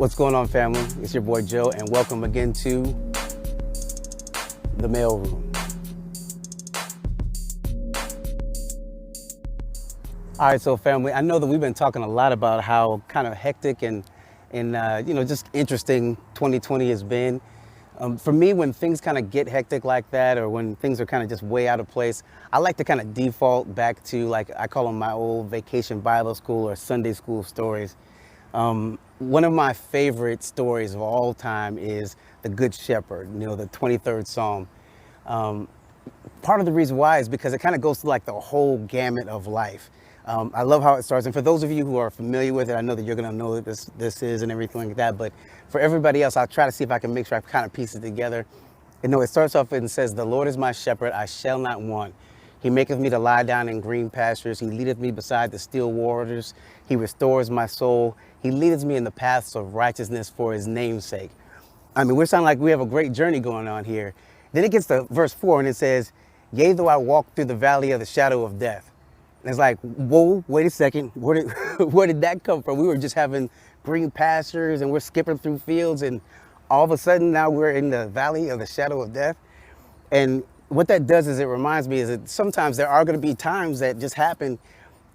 What's going on, family? It's your boy Joe, and welcome again to the Mailroom. All right, so family, I know that we've been talking a lot about how kind of hectic and just interesting 2020 has been. For me, when things kind of get hectic like that, or when things are kind of just way out of place, I like to kind of default back to, like, I call them my old vacation Bible school or Sunday school stories. One of my favorite stories of all time is the Good Shepherd, the 23rd Psalm. Part of the reason why is because it kind of goes through like the whole gamut of life. I love how it starts. And for those of you who are familiar with it, I know that you're going to know what this is and everything like that. But for everybody else, I'll try to see if I can make sure I kind of piece it together. It starts off and says, "The Lord is my shepherd, I shall not want. He maketh me to lie down in green pastures. He leadeth me beside the still waters. He restores my soul. He leadeth me in the paths of righteousness for his name's sake." I mean, we sound like we have a great journey going on here. Then it gets to verse 4 and it says, "Yea, though I walk through the valley of the shadow of death." And it's like, whoa, wait a second. Where did that come from? We were just having green pastures and we're skipping through fields, and all of a sudden now we're in the valley of the shadow of death. And what that does is it reminds me is that sometimes there are going to be times that just happen,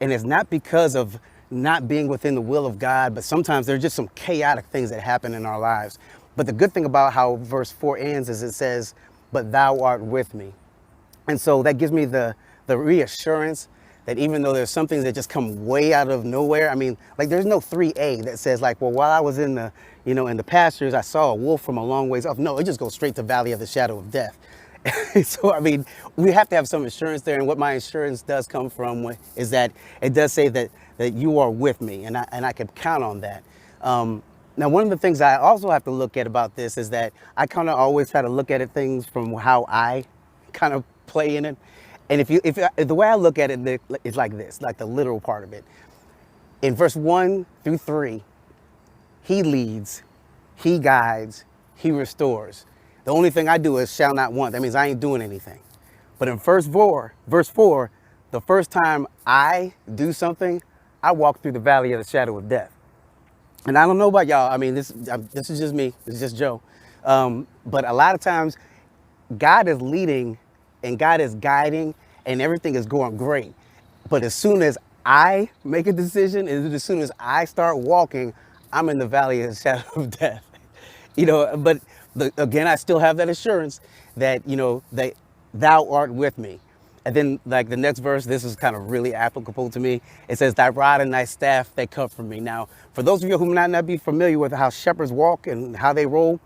and it's not because of not being within the will of God, but sometimes there's just some chaotic things that happen in our lives. But the good thing about how verse 4 ends is it says, "But thou art with me." And so that gives me the reassurance that even though there's some things that just come way out of nowhere, I mean, like, there's no 3A that says like, well, while I was in the, in the pastures, I saw a wolf from a long ways off. No, it just goes straight to valley of the shadow of death. So, I mean, we have to have some assurance there. And what my assurance does come from is that it does say that you are with me, and I can count on that. Now, one of the things I also have to look at about this is that I kind of always try to look at things from how I kind of play in it. And if the way I look at it is like this, like the literal part of it. In verse 1 through 3, he leads, he guides, he restores. The only thing I do is shall not want. That means I ain't doing anything. But in verse 4, the first time I do something, I walk through the valley of the shadow of death. And I don't know about y'all. I mean, this is just me. This is just Joe. But a lot of times, God is leading and God is guiding and everything is going great. But as soon as I make a decision, and as soon as I start walking, I'm in the valley of the shadow of death. But again, I still have that assurance that, that thou art with me. And then, like, the next verse, this is kind of really applicable to me. It says, "Thy rod and thy staff, they comfort me." Now, for those of you who might not be familiar with how shepherds walk and how they roll,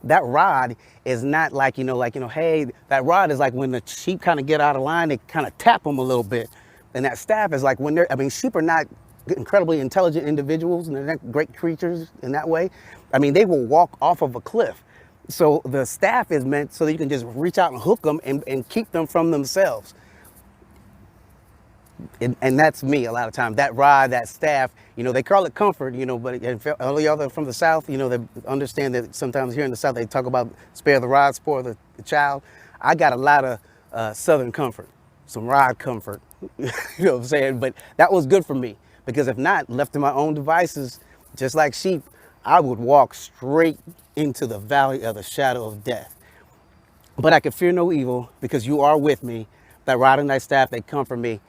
that rod is not like, hey, that rod is like when the sheep kind of get out of line, they kind of tap them a little bit. And that staff is like when sheep are not incredibly intelligent individuals, and they're not great creatures in that way. I mean, they will walk off of a cliff. So the staff is meant so that you can just reach out and hook them and keep them from themselves. And that's me a lot of times. That rod, that staff, they call it comfort, but all y'all that are from the South, they understand that sometimes here in the South, they talk about spare the rod, spoil the child. I got a lot of Southern comfort, some rod comfort, you know what I'm saying? But that was good for me, because if not, left to my own devices, just like sheep, I would walk straight into the valley of the shadow of death. But I could fear no evil, because you are with me. That rod and thy staff, they comfort me.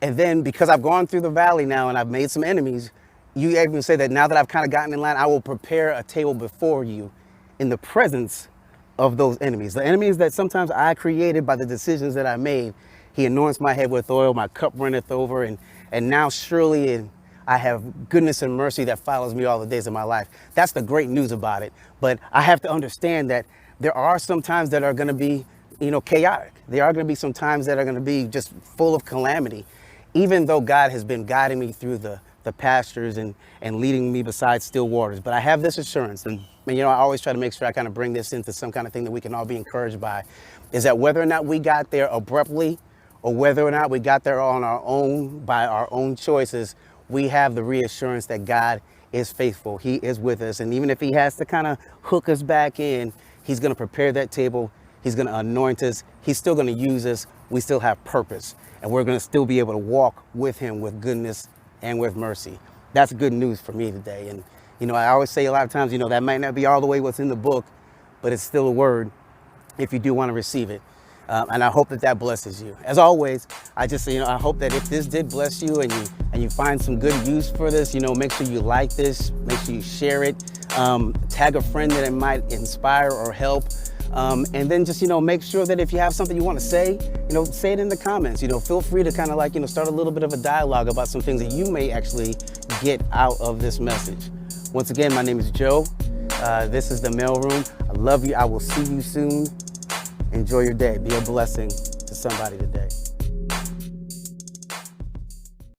And then, because I've gone through the valley now and I've made some enemies, you even say that now that I've kind of gotten in line, I will prepare a table before you in the presence of those enemies. The enemies that sometimes I created by the decisions that I made. He anoints my head with oil, my cup runneth over, and now surely I have goodness and mercy that follows me all the days of my life. That's the great news about it. But I have to understand that there are some times that are going to be, chaotic. There are going to be some times that are going to be just full of calamity. Even though God has been guiding me through the pastures and leading me beside still waters. But I have this assurance, and I always try to make sure I kind of bring this into some kind of thing that we can all be encouraged by, is that whether or not we got there abruptly, or whether or not we got there on our own, by our own choices, we have the reassurance that God is faithful. He is with us. And even if he has to kind of hook us back in, he's going to prepare that table. He's going to anoint us. He's still going to use us. We still have purpose. And we're going to still be able to walk with him with goodness and with mercy. That's good news for me today. And You know, I always say a lot of times, you know, that might not be all the way what's in the book, but it's still a word if you do want to receive it. And I hope that that blesses you. As always, I just, you know, I hope that if this did bless you and you find some good use for this, you know, make sure you like this, make sure you share it, tag a friend that it might inspire or help. And then just, you know, make sure that if you have something you want to say, you know, say it in the comments. You know, feel free to kind of like, you know, start a little bit of a dialogue about some things that you may actually get out of this message. Once again, my name is Joe. This is the Mailroom. I love you. I will see you soon. Enjoy your day. Be a blessing to somebody today.